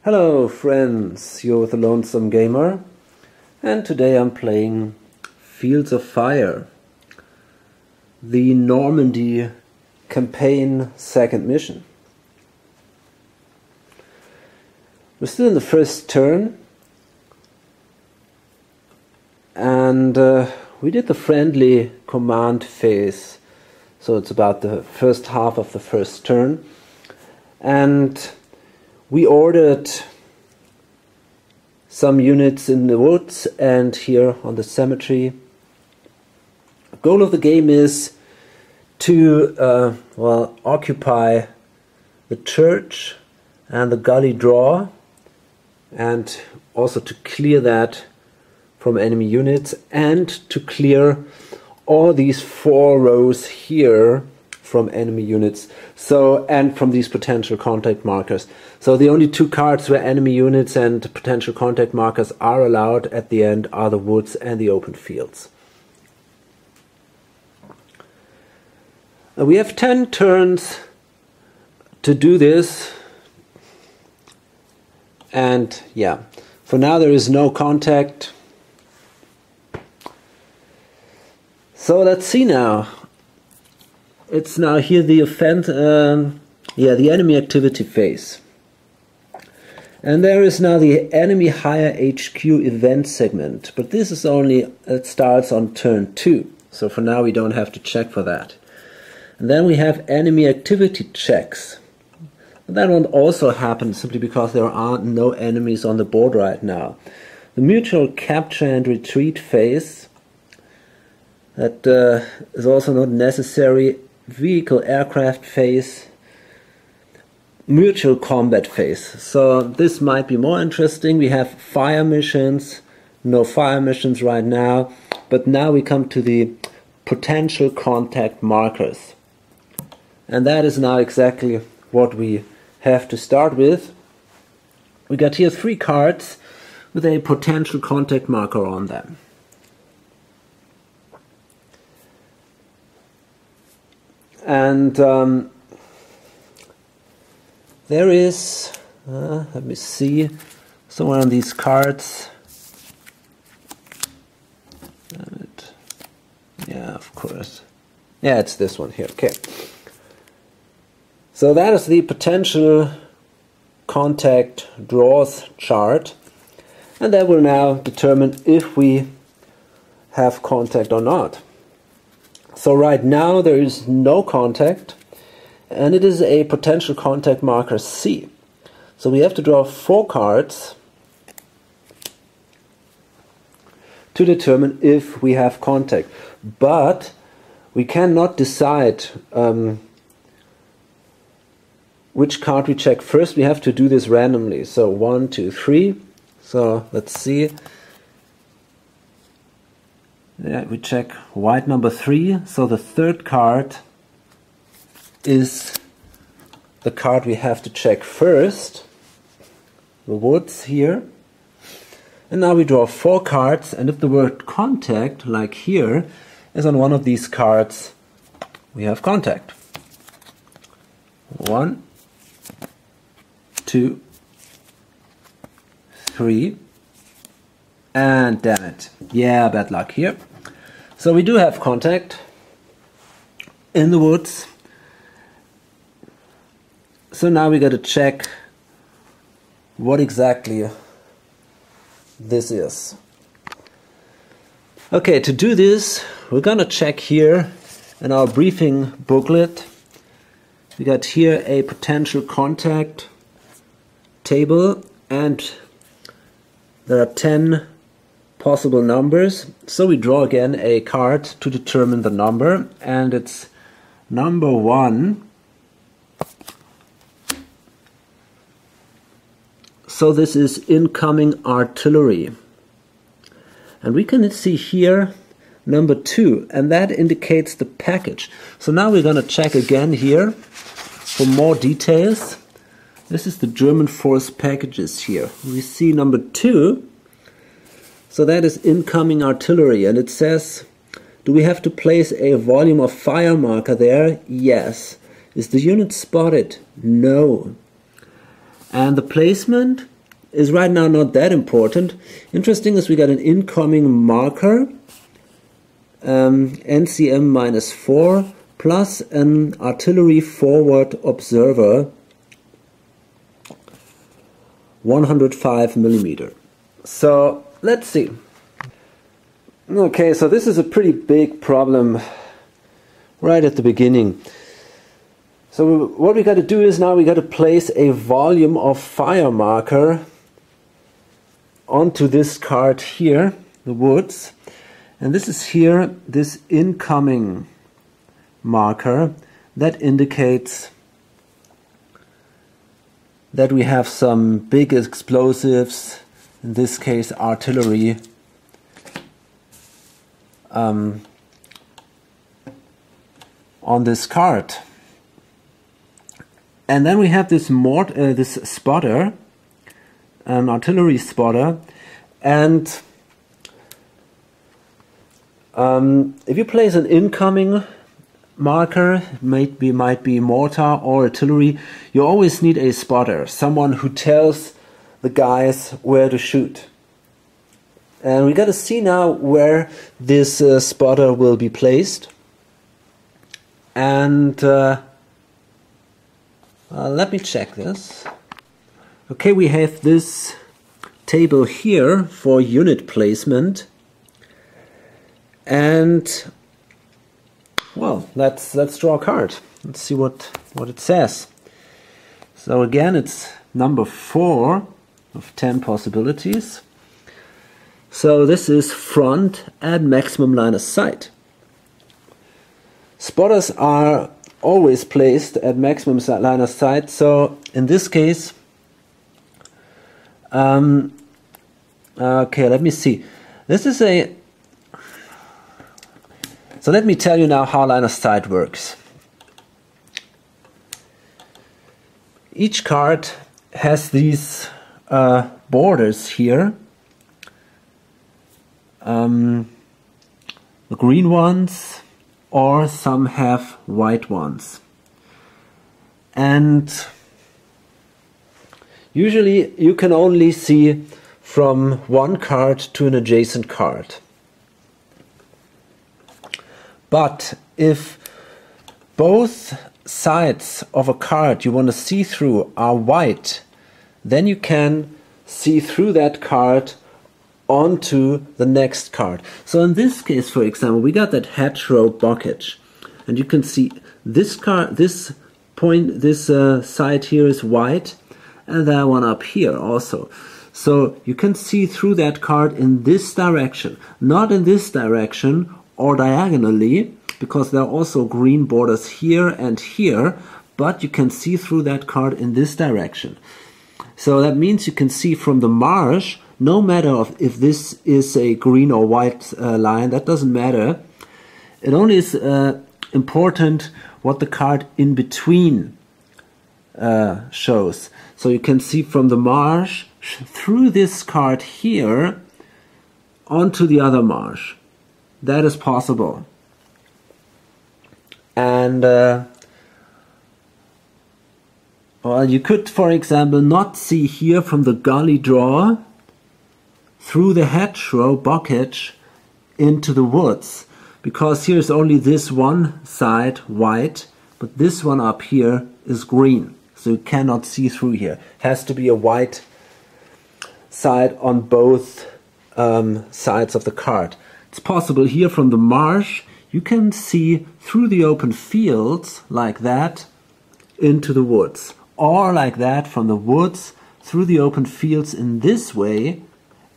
Hello friends, you're with the Lonesome Gamer, and today I'm playing Fields of Fire, the Normandy campaign second mission. We're still in the first turn, and we did the friendly command phase, so it's about the first half of the first turn, and we ordered some units in the woods and here on the cemetery. The goal of the game is to occupy the church and the gully draw, and also to clear that from enemy units, and to clear all these 4 rows here from enemy units, and from these potential contact markers. So the only 2 cards where enemy units and potential contact markers are allowed at the end are the woods and the open fields. We have 10 turns to do this, and yeah, for now there is no contact. So let's see now. It's now here the the enemy activity phase. And there is now the enemy higher HQ event segment, but this is only, it starts on turn 2. So for now we don't have to check for that. And then we have enemy activity checks. And that won't also happen simply because there are no enemies on the board right now. The mutual capture and retreat phase, that is also not necessary. Vehicle aircraft phase, mutual combat phase. So this might be more interesting. We have fire missions, no fire missions right now, but now we come to the potential contact markers. And that is now exactly what we have to start with. We got here 3 cards with a potential contact marker on them. And there is, let me see, somewhere on these cards. Yeah, of course. Yeah, it's this one here. Okay. So that is the potential contact draws chart. And that will now determine if we have contact or not. So right now there is no contact, and it is a potential contact marker C. So we have to draw 4 cards to determine if we have contact. But we cannot decide which card we check first. We have to do this randomly. So 1, 2, 3. So let's see. Yeah, we check white number 3, so the 3rd card is the card we have to check first, the woods here. And now we draw 4 cards, and if the word contact, like here, is on one of these cards, we have contact. 1, 2, 3, and damn it. Yeah, bad luck here. So we do have contact in the woods. So now we got to check what exactly this is. Okay, to do this, we're gonna check here in our briefing booklet. We got here a potential contact table, and there are 10 possible numbers. So we draw again a card to determine the number, and it's number 1. So this is incoming artillery. And we can see here number 2, and that indicates the package. So now we're going to check again here for more details. This is the German force packages here. We see number 2. So that is incoming artillery, and it says, do we have to place a volume of fire marker there? Yes. Is the unit spotted? No. And the placement is right now not that important. Interesting is we got an incoming marker, NCM -4, plus an artillery forward observer, 105 millimeter. So let's see. Okay, so this is a pretty big problem right at the beginning. So what we got to do is now we got to place a volume of fire marker onto this card here, the woods, and this is here, this incoming marker that indicates that we have some big explosives, in this case artillery, on this card. And then we have this this spotter, an artillery spotter, and if you place an incoming marker, might be mortar or artillery, you always need a spotter, someone who tells the guys where to shoot. And we got to see now where this spotter will be placed. And let me check this. Okay, we have this table here for unit placement. And well, let's draw a card. Let's see what it says. So again, it's number 4 of 10 possibilities. So this is front at maximum line of sight. Spotters are always placed at maximum line of sight. So in this case, okay, let me see. This is a. So let me tell you now how line of sight works. Each card has these borders here. The green ones, or some have white ones. And usually you can only see from one card to an adjacent card. But if both sides of a card you want to see through are white, then you can see through that card onto the next card. So in this case, for example, we got that hedgerow blockage, and you can see this card, this point, this side here is white, and that one up here also. So you can see through that card in this direction, not in this direction or diagonally, because there are also green borders here and here, but you can see through that card in this direction. So that means you can see from the marsh, no matter if this is a green or white line, that doesn't matter. It only is important what the card in between shows. So you can see from the marsh through this card here onto the other marsh. That is possible. And well, you could, for example, not see here from the gully draw through the hedgerow bocage into the woods, because here's only this one side white, but this one up here is green, so you cannot see through here. Has to be a white side on both sides of the card. It's possible here from the marsh you can see through the open fields like that into the woods, or like that from the woods through the open fields in this way.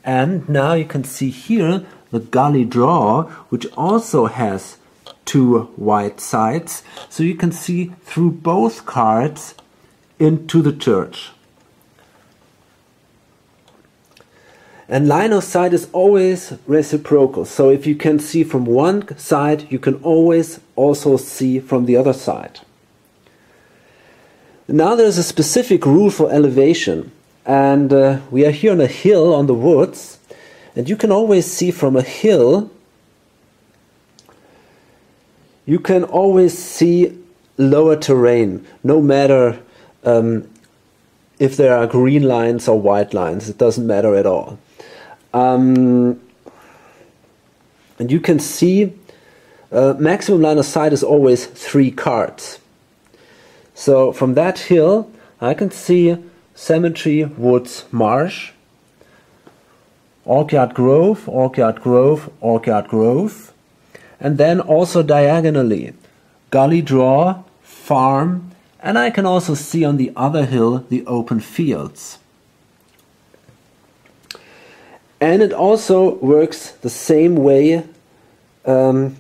And now you can see here the gully draw, which also has two white sides, so you can see through both cards into the church. And line of sight is always reciprocal, so if you can see from one side, you can always also see from the other side. Now there's a specific rule for elevation, and we are here on a hill on the woods, and you can always see from a hill, you can always see lower terrain, no matter if there are green lines or white lines. It doesn't matter at all. And you can see maximum line of sight is always 3 cards. So from that hill I can see cemetery, woods, marsh, orchard grove, orchard grove, orchard grove, and then also diagonally gully draw, farm, and I can also see on the other hill the open fields. And it also works the same way the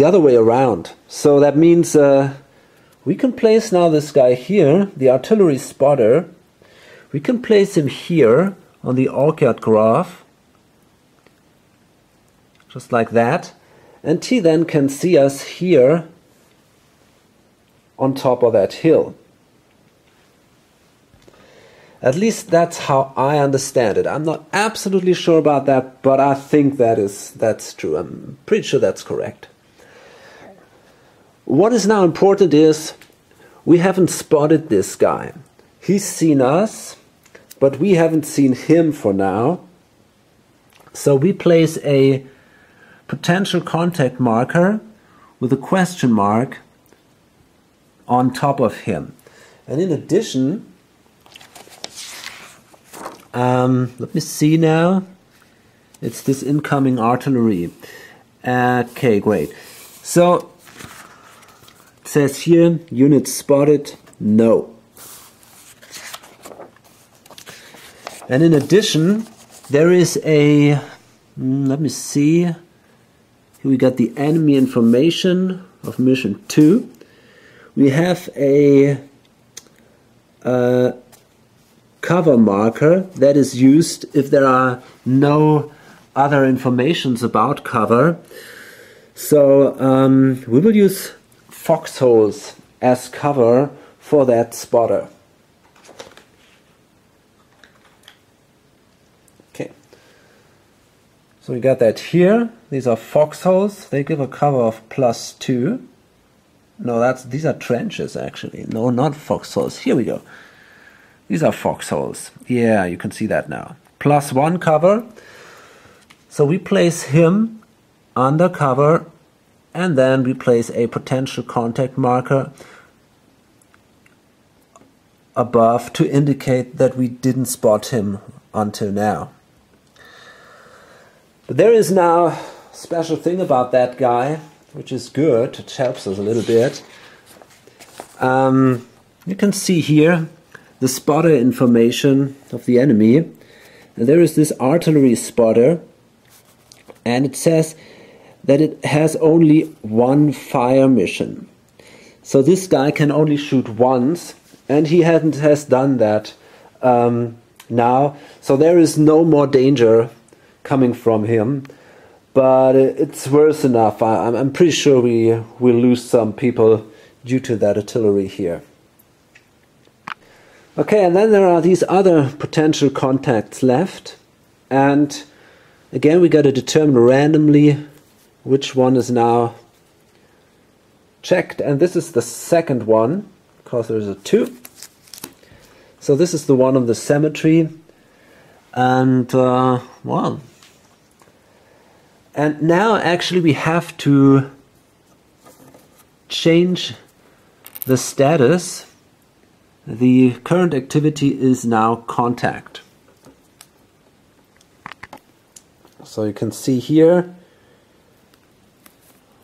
other way around. So that means we can place now this guy here, the artillery spotter. We can place him here on the orchard graph, just like that, and he then can see us here on top of that hill. At least that's how I understand it. I'm not absolutely sure about that, but I think that's true. I'm pretty sure that's correct. What is now important is we haven't spotted this guy. He's seen us, but we haven't seen him for now. So we place a potential contact marker with a question mark on top of him. And in addition, let me see now. It's this incoming artillery. Okay, great. So it says here, unit spotted, no. And in addition, there is a, let me see, here we got the enemy information of mission 2. We have a cover marker that is used if there are no other informations about cover. So we will use foxholes as cover for that spotter. Okay, so we got that here. These are foxholes. They give a cover of +2. No, these are trenches actually. No, not foxholes. Here we go. These are foxholes. Yeah, you can see that now. +1 cover. So we place him under cover, and then we place a potential contact marker above to indicate that we didn't spot him until now. But there is now a special thing about that guy, which is good. It helps us a little bit. You can see here the spotter information of the enemy, and there is this artillery spotter, and it says that it has only 1 fire mission. So this guy can only shoot once, and he has done that now. So there is no more danger coming from him, but it's worse enough. I'm pretty sure we will lose some people due to that artillery here. Okay, and then there are these other potential contacts left, and again we got to determine randomly which one is now checked, and this is the second one because there's a 2. So this is the one of the cemetery, and well, and now actually we have to change the status. The current activity is now contact. So you can see here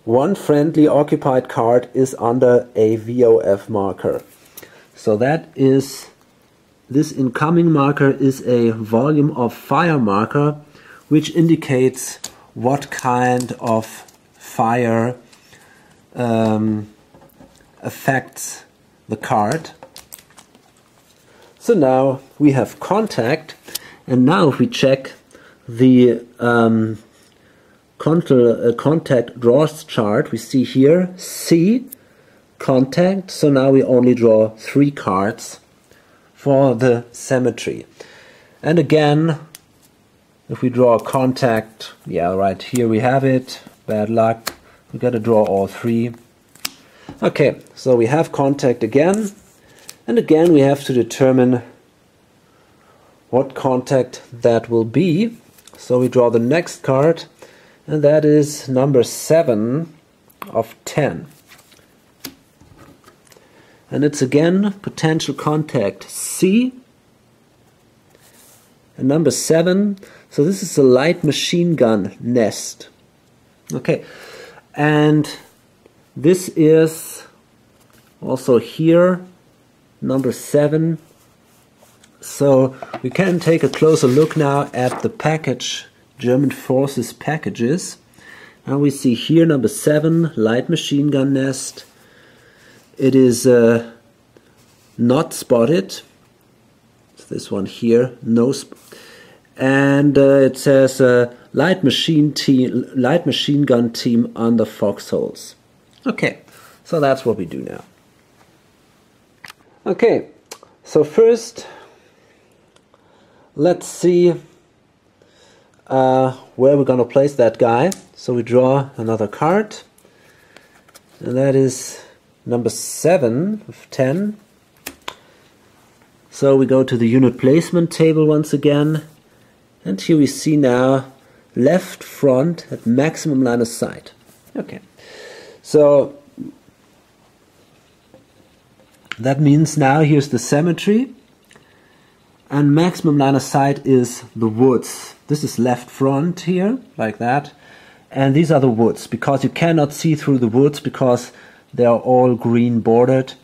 1 friendly occupied card is under a VOF marker. So that is, this incoming marker is a volume of fire marker, which indicates what kind of fire affects the card. So now we have contact, and now if we check the contact draws chart, we see here C, contact, so now we only draw 3 cards for the cemetery. And again, if we draw a contact, yeah, right here we have it, bad luck, we got to draw all 3. Okay, so we have contact again, And again we have to determine what contact that will be. So we draw the next card, and that is number 7 of 10. And it's again potential contact C. And number 7, so this is a light machine gun nest. Okay, and this is also here, number 7. So we can take a closer look now at the package, German Forces packages. And we see here number 7, light machine gun nest. It is not spotted. It's this one here, and it says light machine gun team under foxholes. Okay, so that's what we do now. Okay, so first let's see where we're going to place that guy. So we draw another card, and that is number 7 of 10. So we go to the unit placement table once again, and here we see now left front at maximum line of sight. Okay, so that means now here's the cemetery, and maximum line of sight is the woods. This is left front here, like that, and these are the woods, because you cannot see through the woods because they are all green bordered.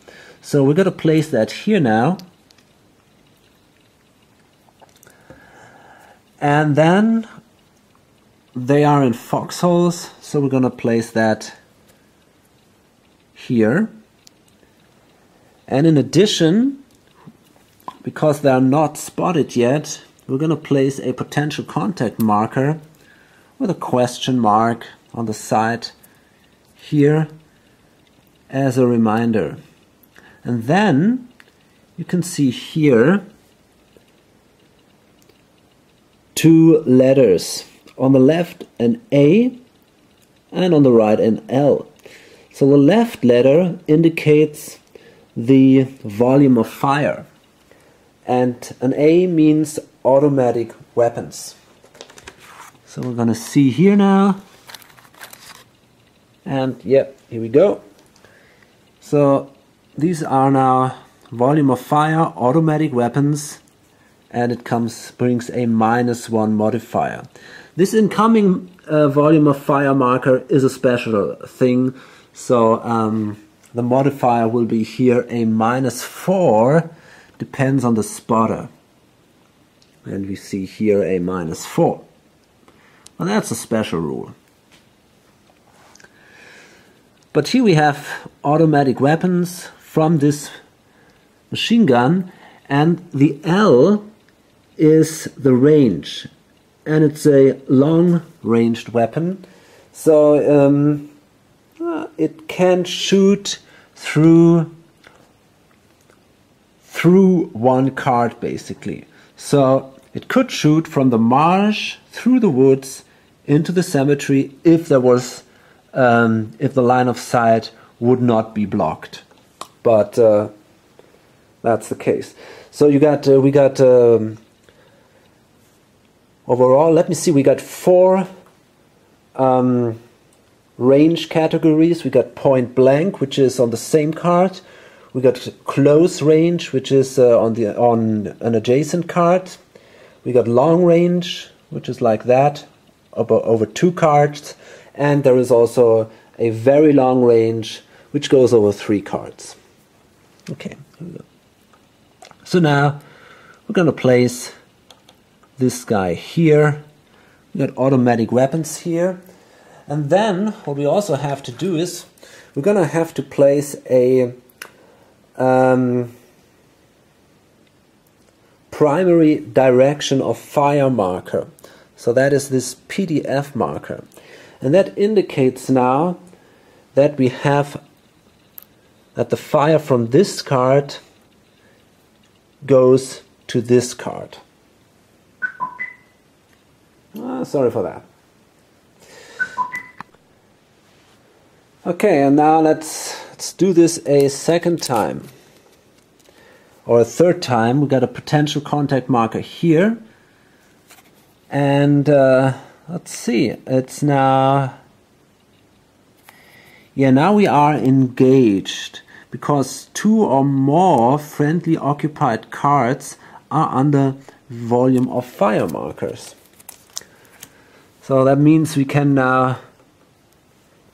So we're going to place that here now. And then they are in foxholes, so we're going to place that here. And in addition, because they are not spotted yet, we're going to place a potential contact marker with a question mark on the side here as a reminder. And then you can see here 2 letters. On the left an A and on the right an L. So the left letter indicates the volume of fire, and an A means automatic weapons. So we're gonna see here now, and yep, here we go. So these are now volume of fire, automatic weapons, and it brings a -1 modifier. This incoming volume of fire marker is a special thing, so the modifier will be here a -4, depends on the spotter. And we see here a -4. Well, that's a special rule. But here we have automatic weapons from this machine gun, and the L is the range, and it's a long-ranged weapon, so it can shoot through one card basically. So it could shoot from the marsh through the woods into the cemetery if there was if the line of sight would not be blocked, but that's the case. So we got overall, let me see, we got 4 range categories. We got point blank, which is on the same card. We got close range, which is on an adjacent card. We got long range, which is like that, over 2 cards. And there is also a very long range, which goes over 3 cards. Okay, here we go. So now we're going to place this guy here. We got automatic weapons here. And then what we also have to do is we're going to have to place a primary direction of fire marker. So that is this PDF marker. And that indicates now that we have that the fire from this card goes to this card. Sorry for that. Okay, and now let's do this a second time. or a third time, we got a potential contact marker here. And let's see, it's now, yeah, now we are engaged because 2 or more friendly occupied cards are under volume of fire markers. So that means we can now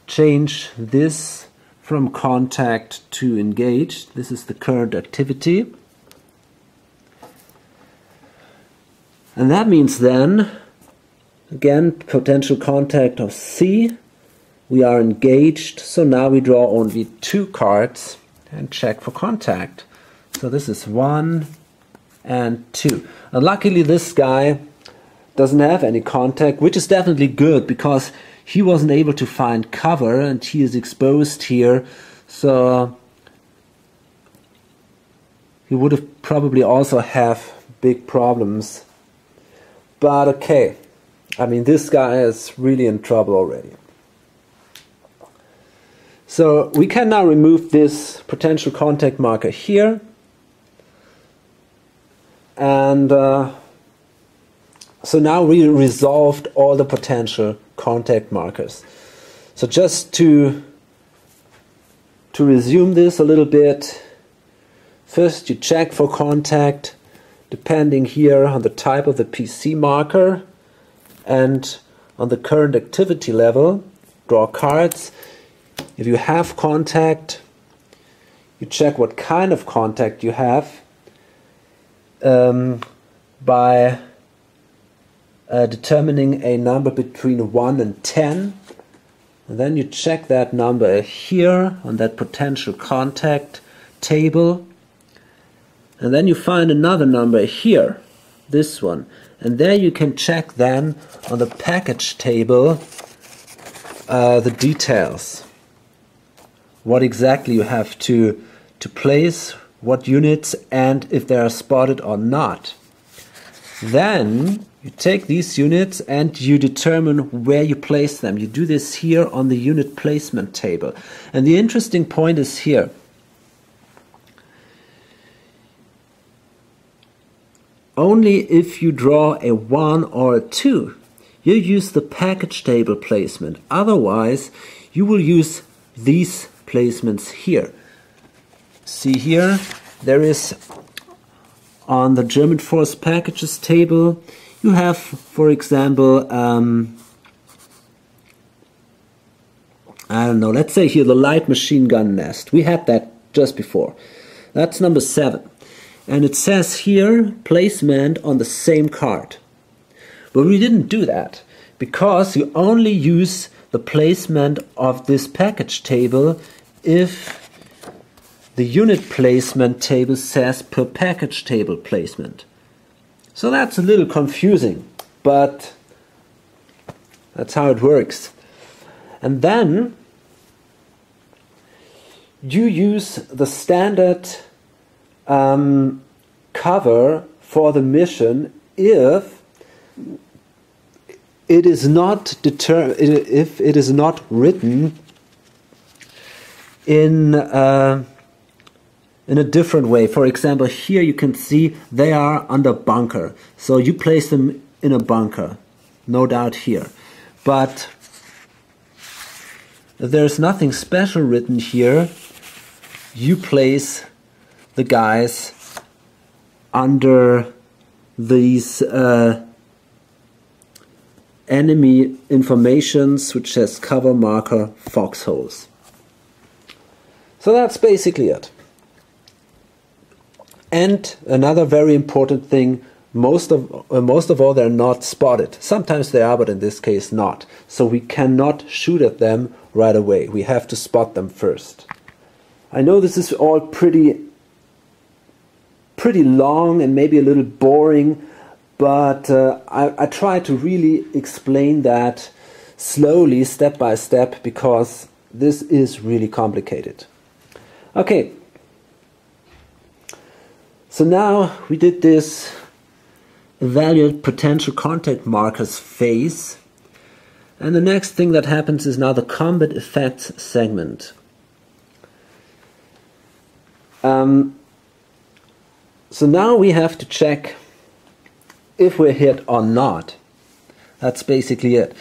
change this from contact to engaged. This is the current activity. And that means then, again, potential contact of C. We are engaged, so now we draw only 2 cards and check for contact. So this is 1 and 2. And luckily this guy doesn't have any contact, which is definitely good because he wasn't able to find cover and he is exposed here. So he would have probably also have big problems. But okay, I mean, this guy is really in trouble already. So we can now remove this potential contact marker here. And so now we resolved all the potential contact markers. So just to resume this a little bit, first you check for contact depending here on the type of the PC marker and on the current activity level. Draw cards. If you have contact, you check what kind of contact you have by determining a number between 1 and 10. And then you check that number here on that potential contact table. And then you find another number here, this one. And there you can check then on the package table the details. What exactly you have to place, what units, and if they are spotted or not. Then you take these units and you determine where you place them. You do this here on the unit placement table. And the interesting point is here. Only if you draw a 1 or a 2, you use the package table placement. Otherwise, you will use these placements here. See here, there is on the German force packages table, you have, for example, I don't know, let's say here the light machine gun nest. We had that just before. That's number 7. And it says here, placement on the same card. But we didn't do that, because you only use the placement of this package table if the unit placement table says per package table placement. So that's a little confusing, but that's how it works. And then you use the standard cover for the mission if it is not if it is not written in a different way. For example, here you can see they are under bunker, so you place them in a bunker, no doubt here. But if there's nothing special written here, you place the guys under these enemy informations, which says cover marker foxholes. So that's basically it. And another very important thing, most of all, they're not spotted. Sometimes they are, but in this case not. So we cannot shoot at them right away. We have to spot them first. I know this is all pretty long and maybe a little boring, but I try to really explain that slowly, step by step, because this is really complicated. Okay, so now we did this evaluate potential contact markers phase, and the next thing that happens is now the combat effects segment. So now we have to check if we're hit or not. That's basically it.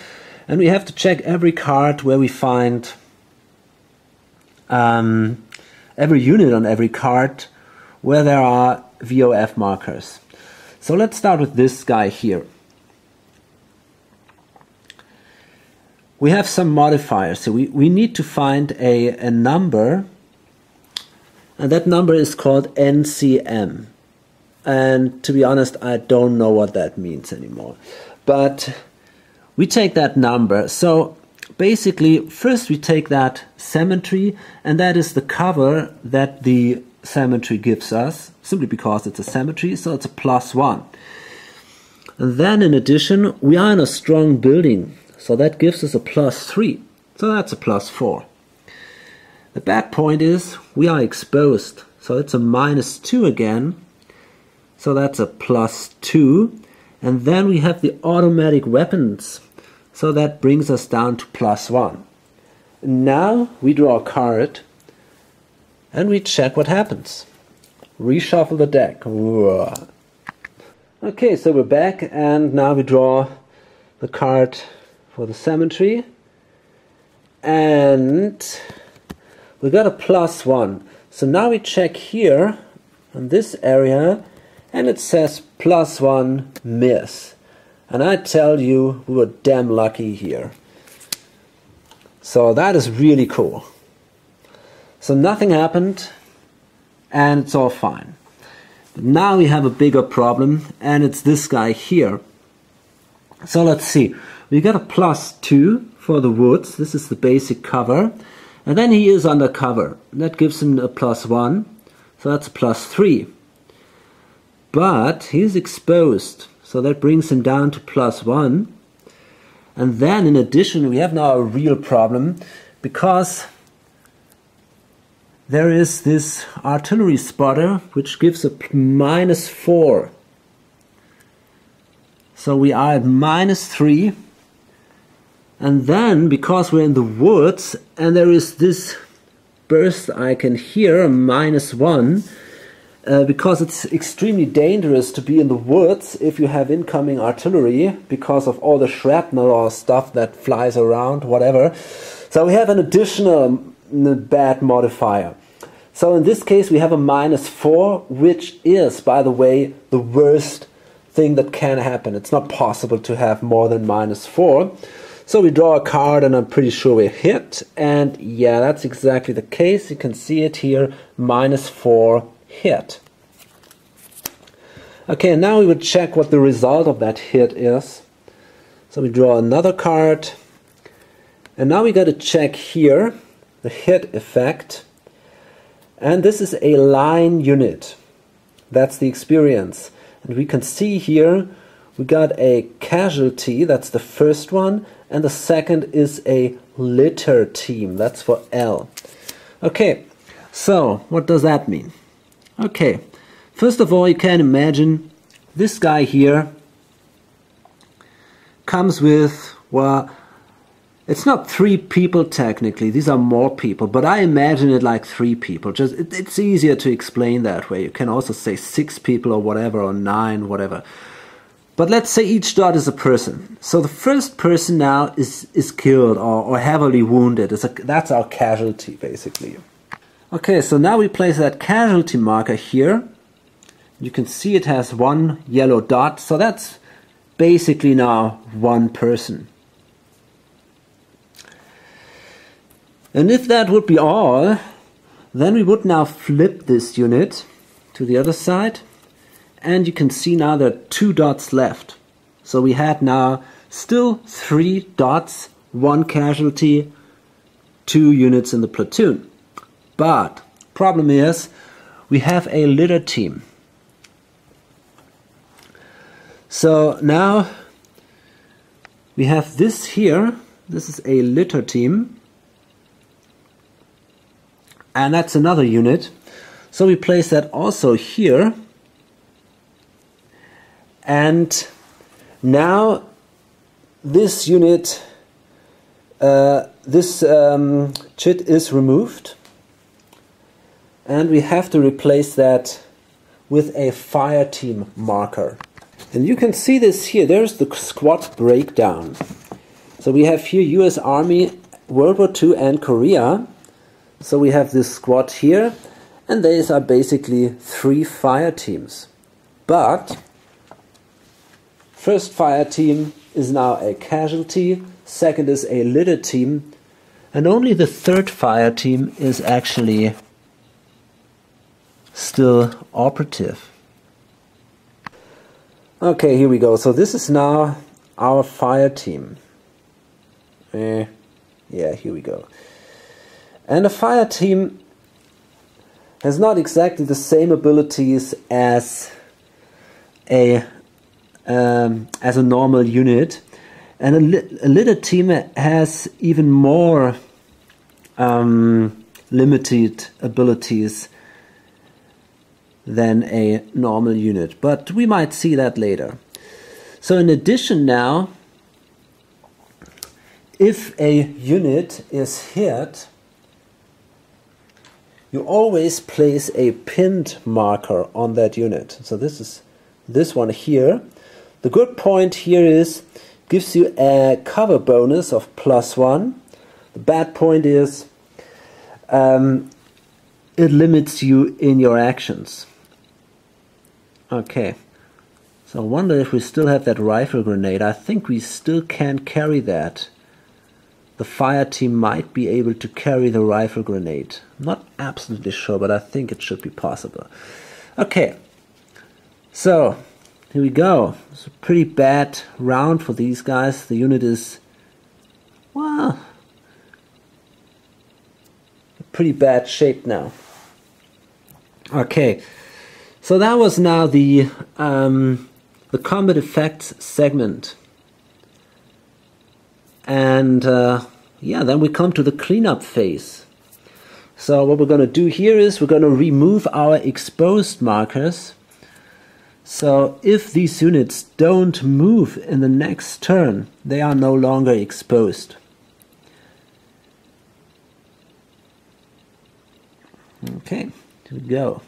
And we have to check every card where we find every unit on every card where there are VOF markers. So let's start with this guy here. We have some modifiers, so we need to find a number, and that number is called NCM. And to be honest, I don't know what that means anymore. But we take that number. So basically, first we take that symmetry, and that is the cover that the symmetry gives us, simply because it's a symmetry, so it's a +1. And then in addition, we are in a strong building, so that gives us a +3. So that's a +4. The bad point is we are exposed, so it's a -2 again. So that's a +2, and then we have the automatic weapons, so that brings us down to +1. Now we draw a card, and we check what happens. Reshuffle the deck. Whoa. Okay, so we're back, and now we draw the card for the symmetry, and we got a +1. So now we check here, in this area, and it says +1 miss. And I tell you, we were damn lucky here. So that is really cool. So nothing happened, and it's all fine. But now we have a bigger problem, and it's this guy here. So let's see. We got a +2 for the woods. This is the basic cover. And then he is undercover. That gives him a +1. So that's +3. But he's exposed, so that brings him down to +1. And then in addition, we have now a real problem, because there is this artillery spotter which gives a -4. So we are at -3. And then, because we're in the woods and there is this burst icon here, a -1, because it's extremely dangerous to be in the woods if you have incoming artillery, because of all the shrapnel or stuff that flies around, whatever. So we have an additional bad modifier. So in this case we have a -4, which is, by the way, the worst thing that can happen. It's not possible to have more than -4. So we draw a card, and I'm pretty sure we're hit. And yeah, that's exactly the case. You can see it here, -4 hit. Okay, now we would check what the result of that hit is. So we draw another card. And now we got to check here the hit effect. And this is a line unit. That's the experience. And we can see here we got a casualty, that's the first one, and the second is a litter team, that's for L. Okay, so what does that mean? Okay, first of all, you can imagine this guy here comes with, well, it's not 3 people technically, these are more people, but I imagine it like 3 people. Just it's easier to explain that way. You can also say 6 people or whatever, or 9, whatever. But let's say each dot is a person. So the first person now is killed or heavily wounded. That's our casualty, basically. Okay, so now we place that casualty marker here. You can see it has 1 yellow dot, so that's basically now 1 person. And if that would be all, then we would now flip this unit to the other side. And you can see now there are 2 dots left. So we had now still 3 dots, 1 casualty, 2 units in the platoon. But problem is we have a litter team. So now we have this here. This is a litter team. And that's another unit. So we place that also here. And now this unit, this chit is removed. And we have to replace that with a fire team marker. And you can see this here. There's the squad breakdown. So we have here US Army, World War II and Korea. So we have this squad here, and these are basically 3 fire teams. But first fire team is now a casualty, second is a litter team, and only the third fire team is actually still operative. Okay, here we go. So this is now our fire team. Yeah, here we go. And a fire team has not exactly the same abilities as a normal unit, and a litter team has even more limited abilities than a normal unit, but we might see that later. So in addition now, if a unit is hit, you always place a pinned marker on that unit. So this is this one here. The good point here is gives you a cover bonus of +1. The bad point is it limits you in your actions. Okay, so I wonder if we still have that rifle grenade. I think we still can carry that. The fire team might be able to carry the rifle grenade. I'm not absolutely sure, but I think it should be possible. Okay, so here we go. It's a pretty bad round for these guys. The unit is, well, in pretty bad shape now. Okay, so that was now the combat effects segment. And yeah, then we come to the cleanup phase. So what we're going to do here is we're going to remove our exposed markers. So if these units don't move in the next turn, they are no longer exposed. Okay, here we go.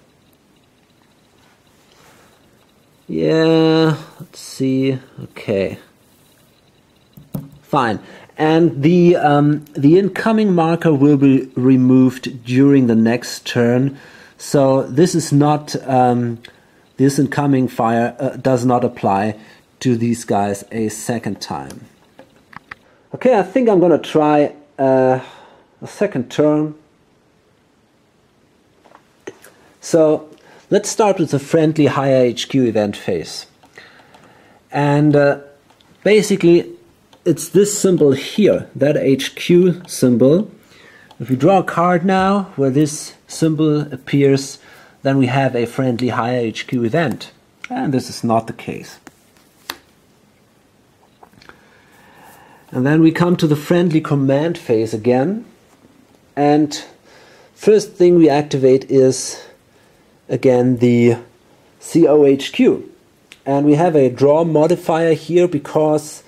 Yeah, let's see. Okay. Fine, and the incoming marker will be removed during the next turn. So this is not this incoming fire does not apply to these guys a second time. Okay, I think I'm gonna try a second turn. So let's start with the friendly higher HQ event phase, and basically. It's this symbol here, that HQ symbol. If we draw a card now where this symbol appears, then we have a friendly higher HQ event. And this is not the case. And then we come to the friendly command phase again. And first thing we activate is, again, the COHQ. And we have a draw modifier here because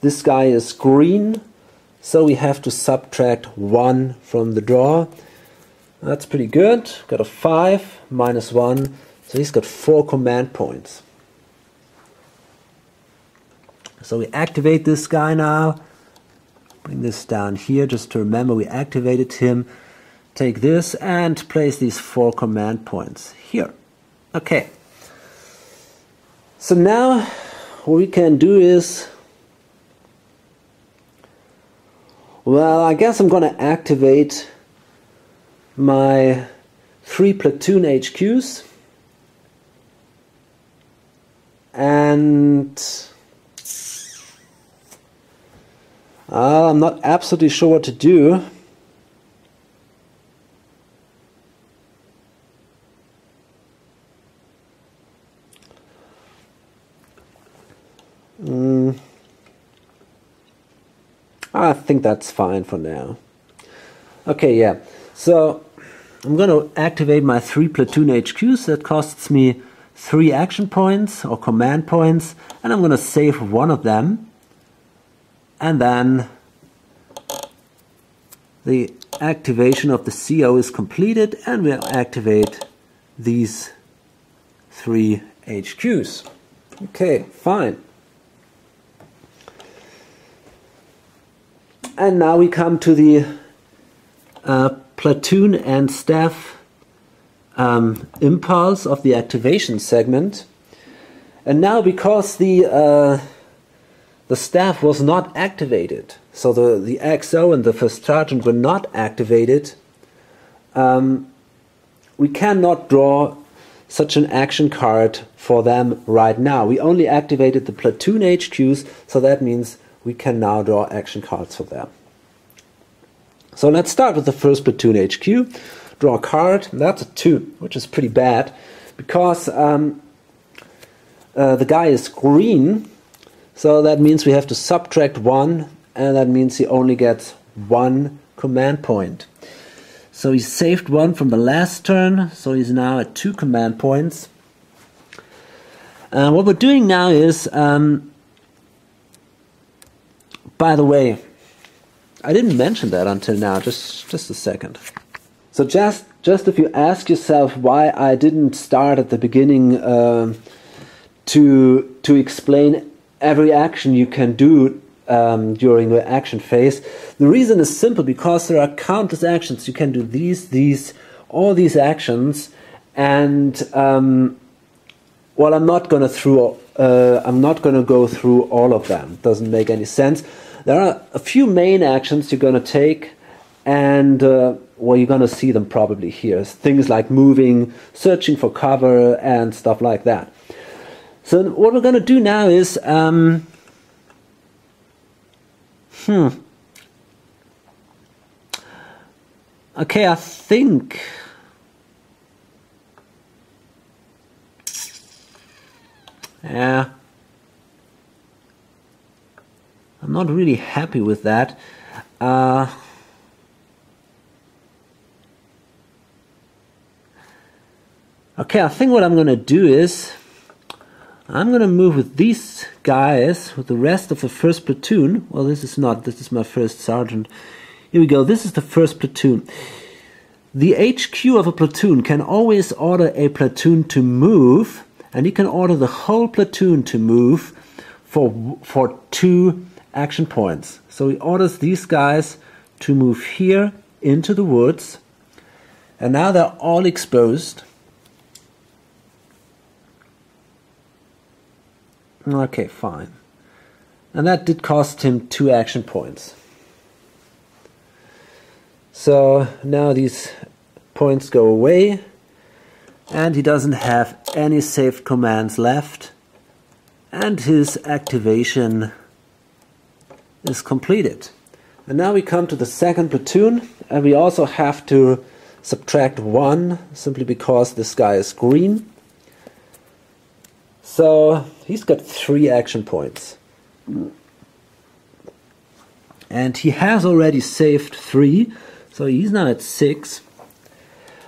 this guy is green, so we have to subtract 1 from the draw. That's pretty good. Got a 5 minus 1, so he's got 4 command points. So we activate this guy now. Bring this down here just to remember we activated him. Take this and place these 4 command points here. Okay. So now what we can do is, well, I guess I'm going to activate my 3 platoon HQs, and I'm not absolutely sure what to do. I think that's fine for now. Okay, yeah. So I'm going to activate my 3 platoon HQs. That costs me 3 action points or command points, and I'm going to save one of them. And then the activation of the CO is completed, and we'll activate these 3 HQs. Okay, fine. And now we come to the platoon and staff impulse of the activation segment. And now, because the staff was not activated, so the XO and the first sergeant were not activated, we cannot draw such an action card for them right now. We only activated the platoon HQs, so that means we can now draw action cards for them. So let's start with the first platoon HQ. Draw a card. That's a 2, which is pretty bad, because the guy is green, so that means we have to subtract 1, and that means he only gets 1 command point. So he saved 1 from the last turn, so he's now at 2 command points. What we're doing now is, by the way, I didn't mention that until now, just a second. So just if you ask yourself why I didn't start at the beginning to explain every action you can do during the action phase, the reason is simple, because there are countless actions. You can do all these actions, and well, I'm not going to go through all of them. It doesn't make any sense. There are a few main actions you're going to take, and well, you're going to see them probably here. Things like moving, searching for cover, and stuff like that. So what we're going to do now is, okay, I think I'm not really happy with that. Okay, I think what I'm going to do is I'm going to move with these guys, with the rest of the first platoon. Well, this is my first sergeant. Here we go, this is the first platoon. The HQ of a platoon can always order a platoon to move, and he can order the whole platoon to move for 2 action points. So he orders these guys to move here into the woods, and now they're all exposed. Okay, fine. And that did cost him 2 action points. So now these points go away, and he doesn't have any saved commands left, and his activation is completed. And now we come to the second platoon, and we also have to subtract 1 simply because this guy is green. So he's got 3 action points, and he has already saved 3, so he's now at 6.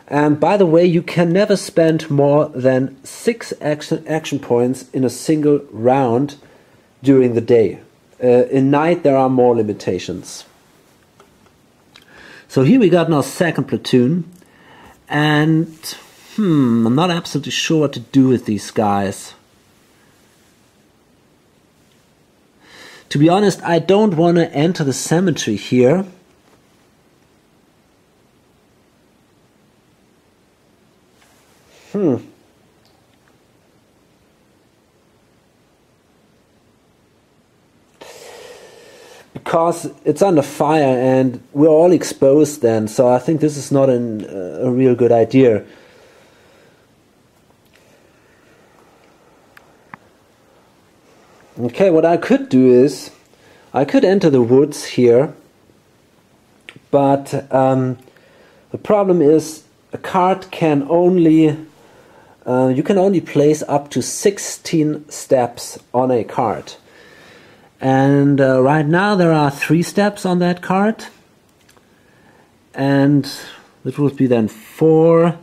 And by the way, you can never spend more than 6 action points in a single round during the day. In night there are more limitations. So here we got now second platoon, and I'm not absolutely sure what to do with these guys. To be honest, I don't want to enter the cemetery here. Because it's under fire and we're all exposed then, so I think this is not a real good idea. Okay, what I could do is I could enter the woods here, but the problem is a card can only you can only place up to 16 steps on a card, and right now there are 3 steps on that card, and it would be then 4,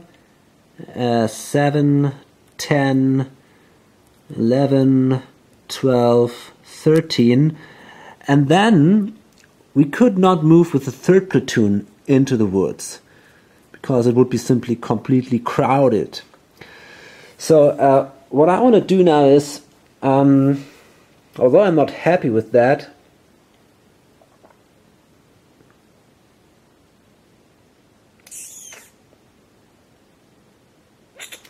7, 10, 11, 12, 13, and then we could not move with the third platoon into the woods because it would be simply completely crowded. So what I want to do now is, although I'm not happy with that,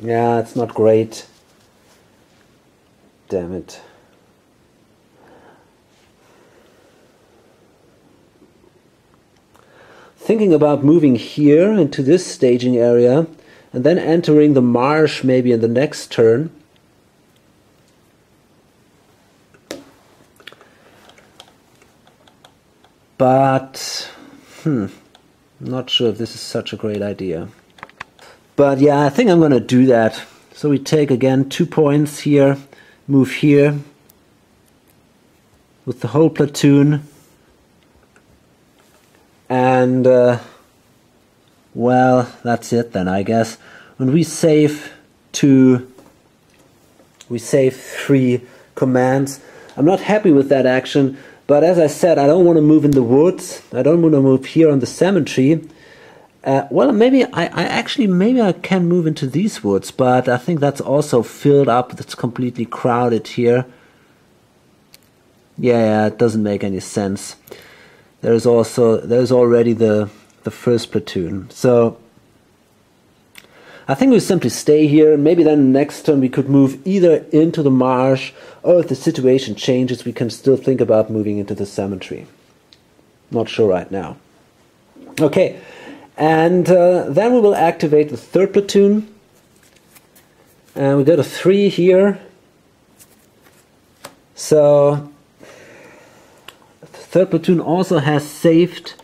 yeah, it's not great. Damn it. Thinking about moving here into this staging area and then entering the marsh maybe in the next turn. But, not sure if this is such a great idea. But yeah, I think I'm going to do that. So we take again 2 points here, move here with the whole platoon, and well, that's it then, I guess. When we save 3 commands. I'm not happy with that action, but as I said, I don't want to move in the woods. I don't want to move here on the cemetery. Well, maybe I can move into these woods, but I think that's also filled up. That's completely crowded here. Yeah, it doesn't make any sense. There's already the first platoon. So I think we simply stay here. Maybe then next turn we could move either into the marsh, or if the situation changes, we can still think about moving into the cemetery. Not sure right now. Okay. And then we will activate the third platoon. And we got a 3 here. So the third platoon also has saved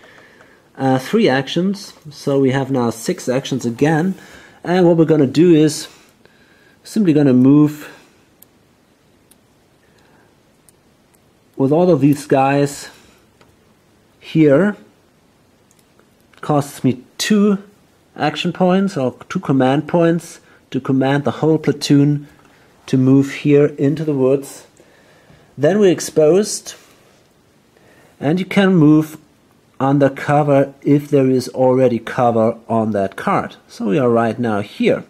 3 actions. So we have now 6 actions again. And what we're going to do is simply going to move with all of these guys here. Costs me 2 action points or 2 command points to command the whole platoon to move here into the woods. Then we're exposed, and you can move under cover if there is already cover on that card. So we are right now here.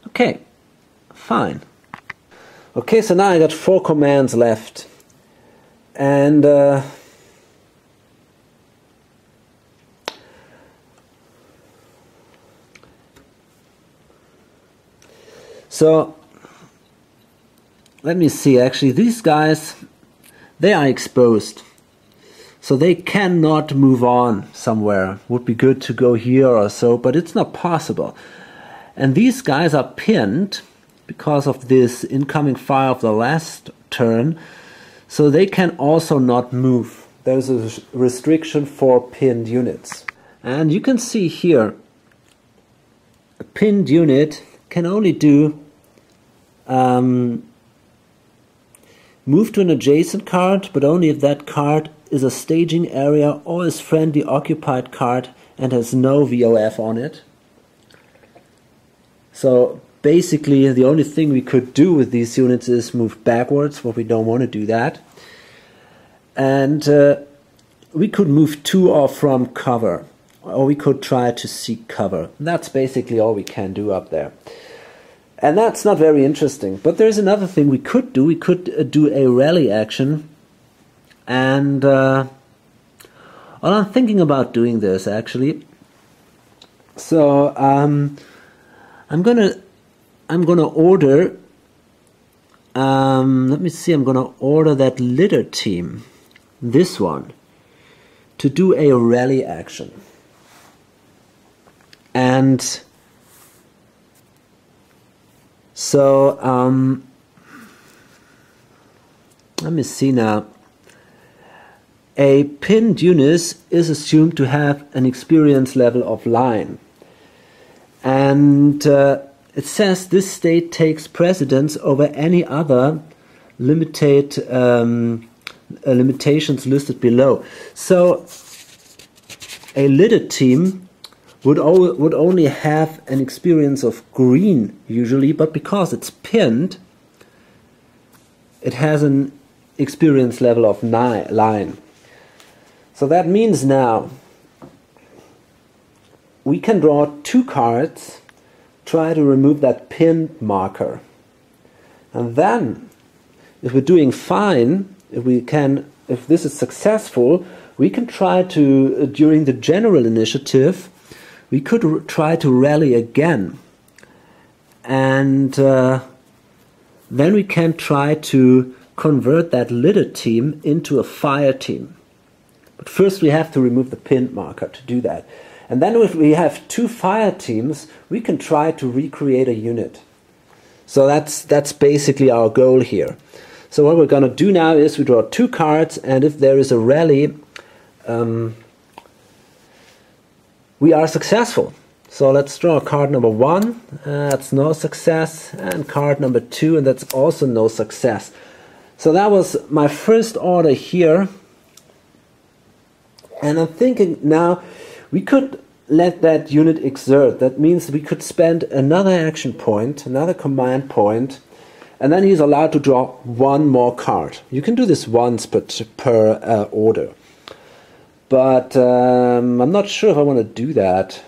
Okay, fine. Okay, so now I got 4 commands left, and so let me see, actually these guys, they are exposed. So they cannot move on somewhere. Would be good to go here or so, but it's not possible. And these guys are pinned because of this incoming fire of the last turn. So they can also not move. There's a restriction for pinned units. And you can see here, a pinned unit can only do move to an adjacent card, but only if that card is a staging area or is friendly occupied card and has no VOF on it. So basically the only thing we could do with these units is move backwards, but we don't want to do that. And we could move to or from cover, or we could try to seek cover. That's basically all we can do up there. And that's not very interesting. But there's another thing we could do. We could do a rally action. And well, I'm thinking about doing this actually. So I'm gonna order. Let me see. I'm gonna order that litter team, this one, to do a rally action. And so, let me see now. A pinned unit is assumed to have an experience level of line. And it says this state takes precedence over any other limitations listed below. So, a litter team would only have an experience of green usually, but because it's pinned, it has an experience level of line. So that means now we can draw 2 cards try to remove that pin marker. And then, if we're doing fine, if this is successful, we can try to, during the general initiative, we could try to rally again. And then we can try to convert that litter team into a fire team. But first we have to remove the pin marker to do that. And then if we have 2 fire teams, we can try to recreate a unit. So that's basically our goal here. So what we're going to do now is we draw 2 cards, and if there is a rally, we are successful. So let's draw card number 1, that's no success, and card number 2, and that's also no success. So that was my first order here. And I'm thinking now we could let that unit exert. That means we could spend another action point, another command point, and then he's allowed to draw 1 more card. You can do this once per order. But I'm not sure if I want to do that.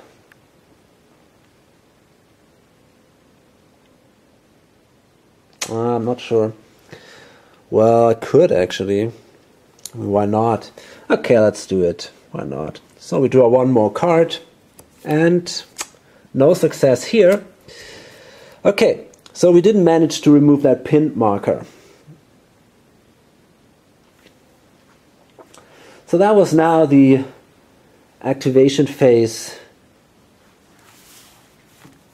I'm not sure. Well, I could actually. Why not? Okay, let's do it. Why not? So we draw 1 more card, and no success here. Okay, so we didn't manage to remove that pin marker. So that was now the activation phase,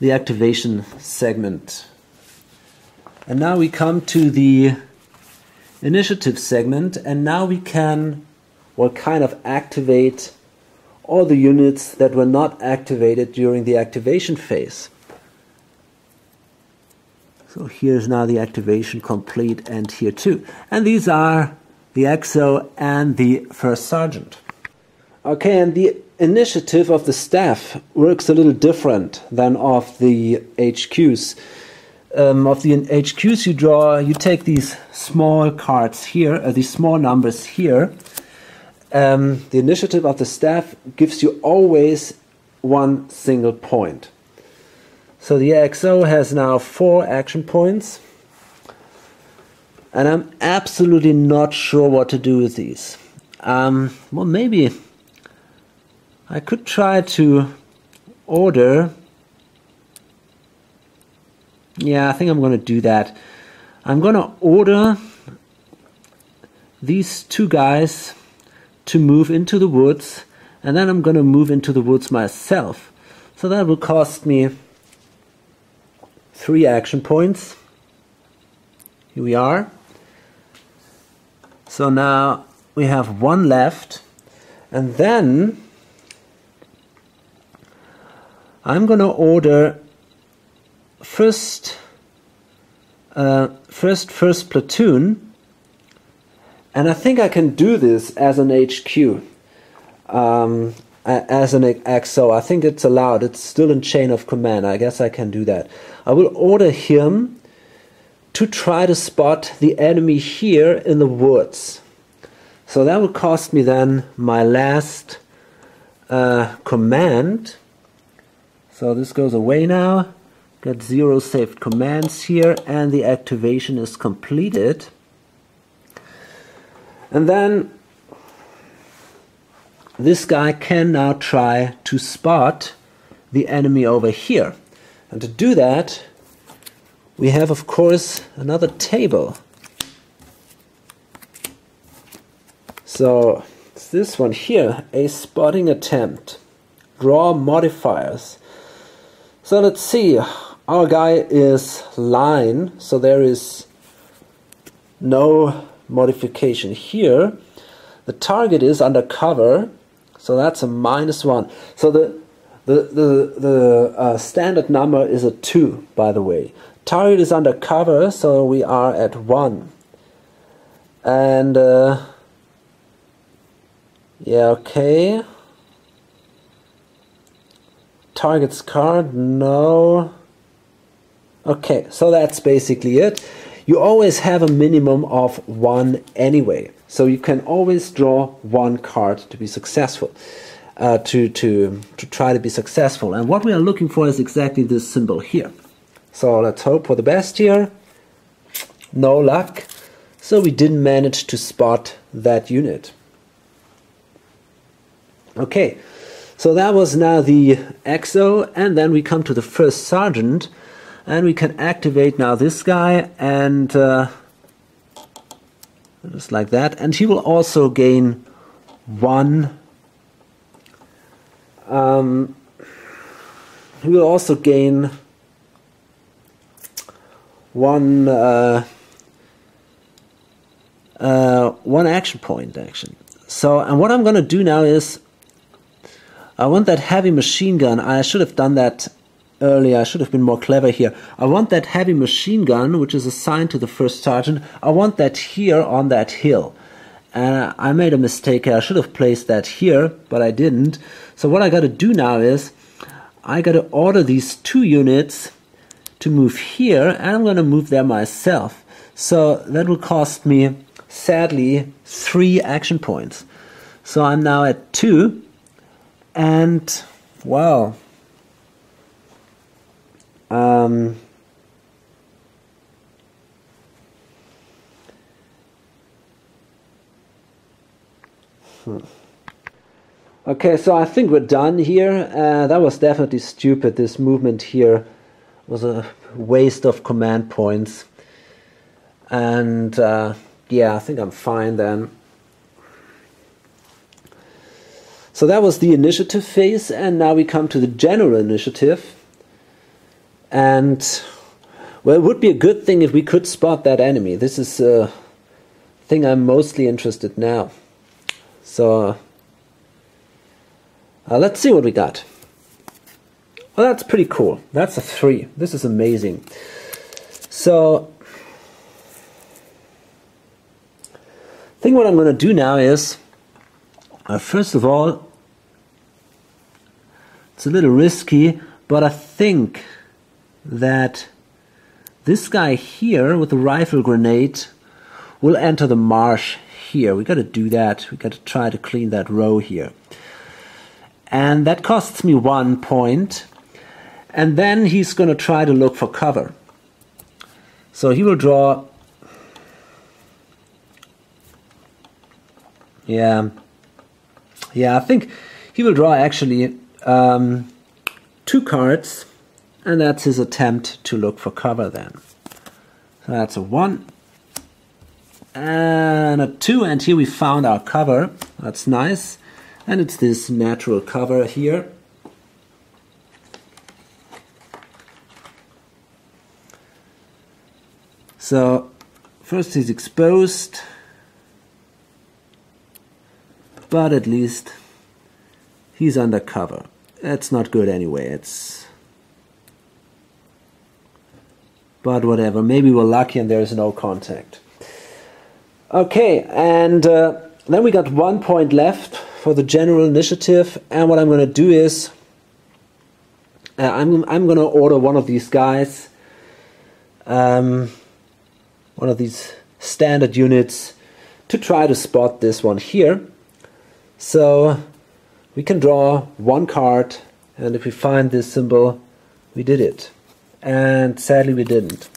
the activation segment. And now we come to the initiative segment, and now we can kind of activate all the units that were not activated during the activation phase. So here's now the activation complete, and here too. And these are the XO and the first sergeant. Okay, and the initiative of the staff works a little different than of the HQs. Of the HQs you take these small cards here, these small numbers here. The initiative of the staff gives you always 1 single point. So the XO has now 4 action points, and I'm absolutely not sure what to do with these. Well, maybe I could try to order. Yeah, I think I'm going to do that. I'm going to order these 2 guys to move into the woods, and then I'm going to move into the woods myself. So that will cost me 3 action points. Here we are. So now we have 1 left, and then I'm going to order first platoon, and I think I can do this as an HQ, as an XO. I think it's allowed. It's still in chain of command. I guess I can do that. I will order him to try to spot the enemy here in the woods. So that will cost me then my last command. So this goes away now. Got 0 saved commands here, and the activation is completed. And then this guy can now try to spot the enemy over here. And to do that, we have, of course, another table. So it's this one here, a spotting attempt. Draw modifiers. So let's see. Our guy is line, so there is no modification here. The target is under cover, so that's a -1. So the standard number is a 2, by the way. Target is under cover, so we are at 1. And yeah, okay. Target's card, no. Okay, so that's basically it. You always have a minimum of 1 anyway, so you can always draw 1 card to be successful. to try to be successful. And what we are looking for is exactly this symbol here. So let's hope for the best here. No luck. So we didn't manage to spot that unit. Okay, so that was now the XO, and then we come to the first sergeant, and we can activate now this guy, and just like that, and he will also gain one. He will also gain one action point, actually. So, and what I'm going to do now is, I want that heavy machine gun. I should have done that earlier. I should have been more clever here. I want that heavy machine gun, which is assigned to the first sergeant. I want that here on that hill. And I made a mistake here. I should have placed that here, but I didn't. So what I got to do now is, I got to order these 2 units to move here, and I'm going to move them myself. So that will cost me, sadly, 3 action points. So I'm now at 2, and wow. Okay, so I think we're done here. That was definitely stupid. This movement here was a waste of command points. And yeah, I think I'm fine then. So that was the initiative phase, and now we come to the general initiative. And well, it would be a good thing if we could spot that enemy. This is a thing I'm mostly interested in now. So let's see what we got. Well, that's pretty cool. That's a 3. This is amazing. So I think what I'm going to do now is, first of all, it's a little risky, but I think that this guy here with the rifle grenade will enter the marsh here. We got to do that. We got to try to clean that row here. And that costs me 1 point. And then he's going to try to look for cover. So he will draw... Yeah, I think he will draw actually 2 cards. And that's his attempt to look for cover then. So that's a 1 and a 2, and here we found our cover. That's nice. And it's this natural cover here. So first he's exposed, but at least he's under cover. That's not good anyway. But whatever, maybe we're lucky and there's no contact. Okay, and then we got 1 point left for the general initiative, and what I'm going to do is I'm going to order one of these guys, one of these standard units, to try to spot this one here. So we can draw 1 card, and if we find this symbol, we did it. And sadly we didn't.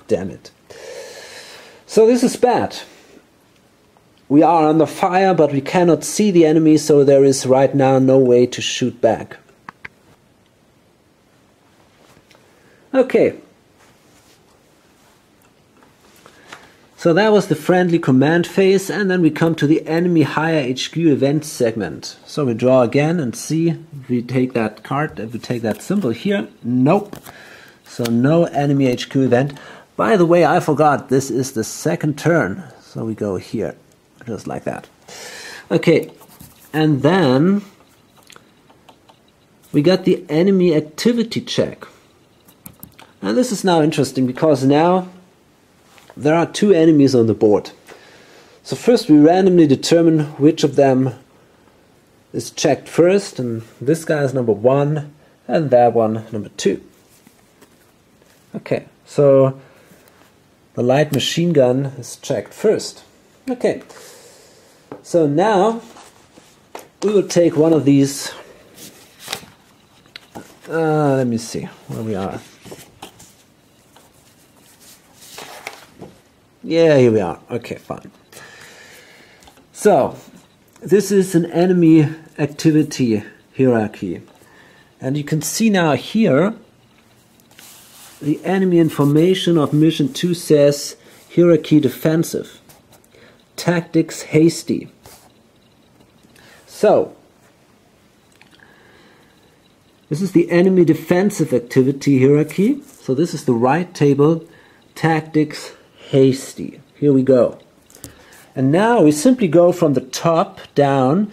Damn it. So this is bad. We are under fire, but we cannot see the enemy, so there is right now no way to shoot back. Okay. So that was the friendly command phase, and then we come to the enemy higher HQ event segment. So we draw again and see if we take that card, if we take that symbol here. Nope. So no enemy HQ event. By the way, I forgot, this is the second turn. So we go here, just like that. Okay, and then we got the enemy activity check. And this is now interesting because now there are 2 enemies on the board. So first we randomly determine which of them is checked first, and this guy is number 1 and that one number 2. Okay, so the light machine gun is checked first. Okay, so now we will take one of these. Let me see where we are. Yeah, here we are. Okay, fine. So, this is an enemy activity hierarchy. And you can see now here, the enemy information of mission 2 says hierarchy defensive, tactics hasty. So, this is the enemy defensive activity hierarchy. So this is the right table, tactics hasty. Here we go. And now we simply go from the top down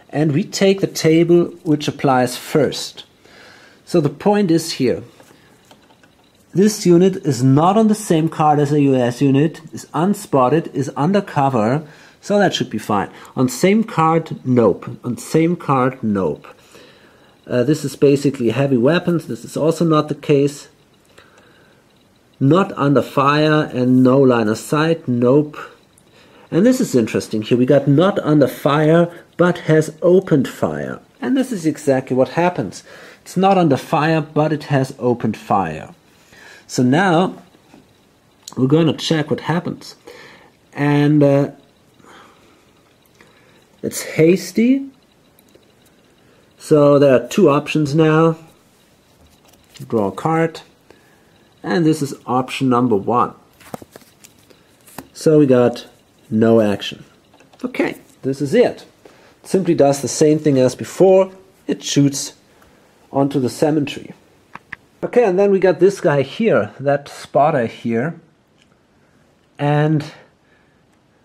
and we take the table which applies first. So the point is here. This unit is not on the same card as a US unit, is unspotted, is undercover, so that should be fine. On same card, nope. On same card, nope. This is basically heavy weapons. This is also not the case. Not under fire and no line of sight, nope. And this is interesting here. We got not under fire, but has opened fire. And this is exactly what happens. It's not under fire, but it has opened fire. So now we're going to check what happens. And it's hasty. So there are two options now. Draw a card. And this is option number 1. So we got no action. Okay, this is it. It simply does the same thing as before. It shoots onto the cemetery. Okay, and then we got this guy here, that spotter here. And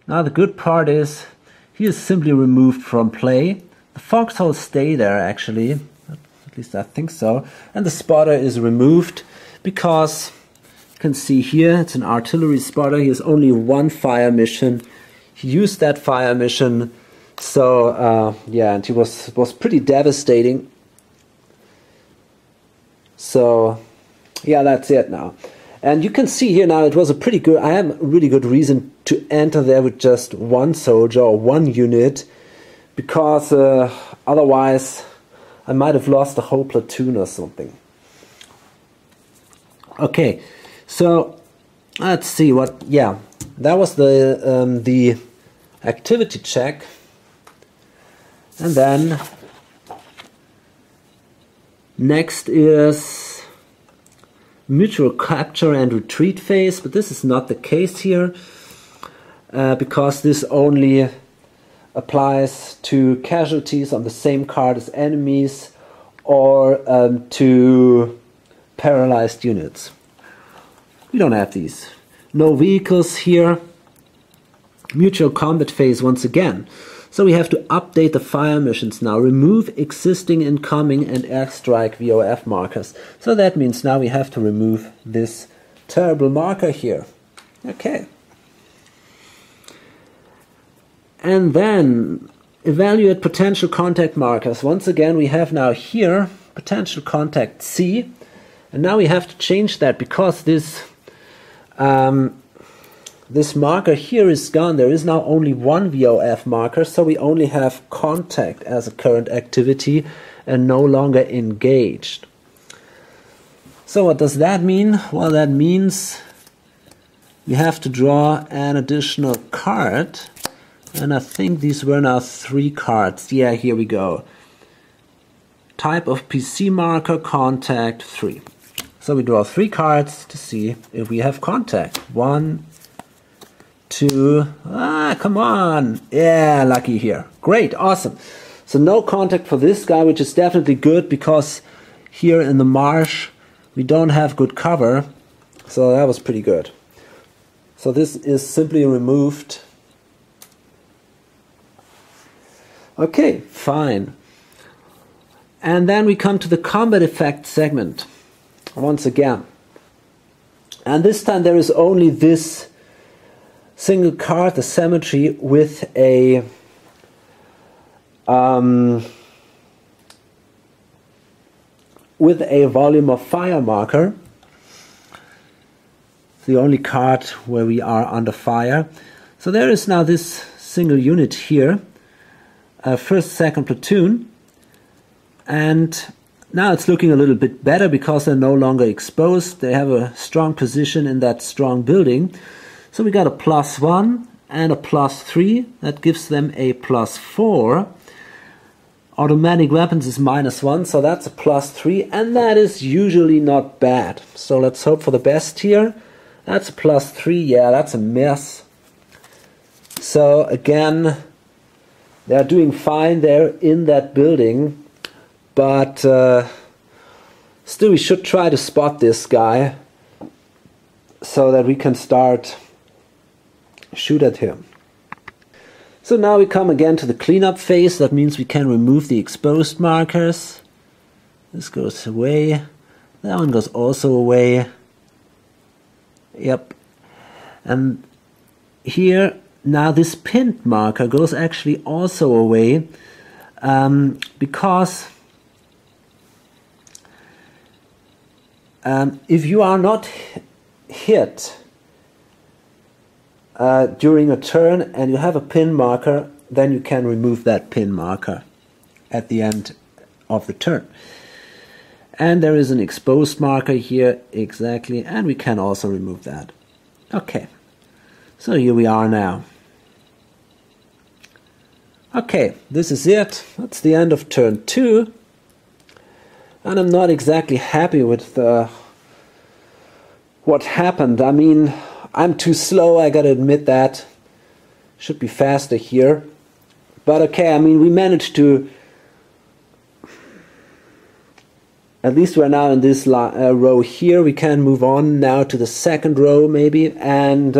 now the good part is he is simply removed from play. The foxholes stay there actually, at least I think so. And the spotter is removed because you can see here it's an artillery spotter. He has only one fire mission. He used that fire mission, so yeah, and he was pretty devastating. So yeah, that's it now. And you can see here now it was a pretty good, I have a really good reason to enter there with just one soldier or one unit, because otherwise I might have lost the whole platoon or something. Okay, so let's see what, yeah, that was the activity check. And then next is mutual capture and retreat phase, but this is not the case here because this only applies to casualties on the same card as enemies or to paralyzed units. We don't have these. No vehicles here. Mutual combat phase once again. So we have to update the fire missions now. Remove existing incoming and airstrike VOF markers. So that means now we have to remove this terrible marker here. Okay. And then evaluate potential contact markers. Once again we have now here potential contact C. And now we have to change that because this this marker here is gone. There is now only one VOF marker, so we only have contact as a current activity and no longer engaged. So what does that mean? Well, that means we have to draw an additional card, and I think these were now 3 cards. Yeah, here we go. Type of PC marker, contact 3. So we draw 3 cards to see if we have contact. 1, 2, come on, yeah, lucky here. Great, awesome. So no contact for this guy, which is definitely good because here in the marsh we don't have good cover, so that was pretty good. So this is simply removed. Okay, fine. And then we come to the combat effect segment once again. And this time there is only this single card, the cemetery, with a volume of fire marker. The only card where we are under fire. So there is now this single unit here, first, second platoon, and now it's looking a little bit better because they're no longer exposed. They have a strong position in that strong building. So we got a +1 and a +3. That gives them a +4. Automatic weapons is -1, so that's a +3, and that is usually not bad. So let's hope for the best here. That's a +3, yeah, that's a mess. So again, they're doing fine there in that building, but still we should try to spot this guy so that we can start shoot at him. So now we come again to the cleanup phase. That means we can remove the exposed markers. This goes away. That one goes also away. Yep. And here now this pinned marker goes actually also away, because if you are not hit during a turn and you have a pin marker, then you can remove that pin marker at the end of the turn. And there is an exposed marker here, exactly, and we can also remove that. Okay, so here we are now. Okay, this is it. That's the end of turn 2. And I'm not exactly happy with what happened. I mean, I'm too slow, I gotta admit that. Should be faster here. But okay, I mean, we managed to... At least we're now in this row here. We can move on now to the second row maybe. And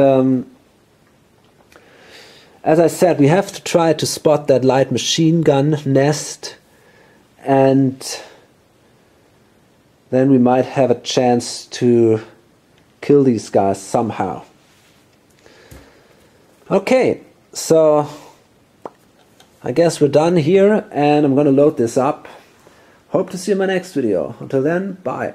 as I said, we have to try to spot that light machine gun nest. And then we might have a chance to kill these guys somehow. Okay, so I guess we're done here, and I'm gonna load this up. Hope to see you in my next video. Until then, bye.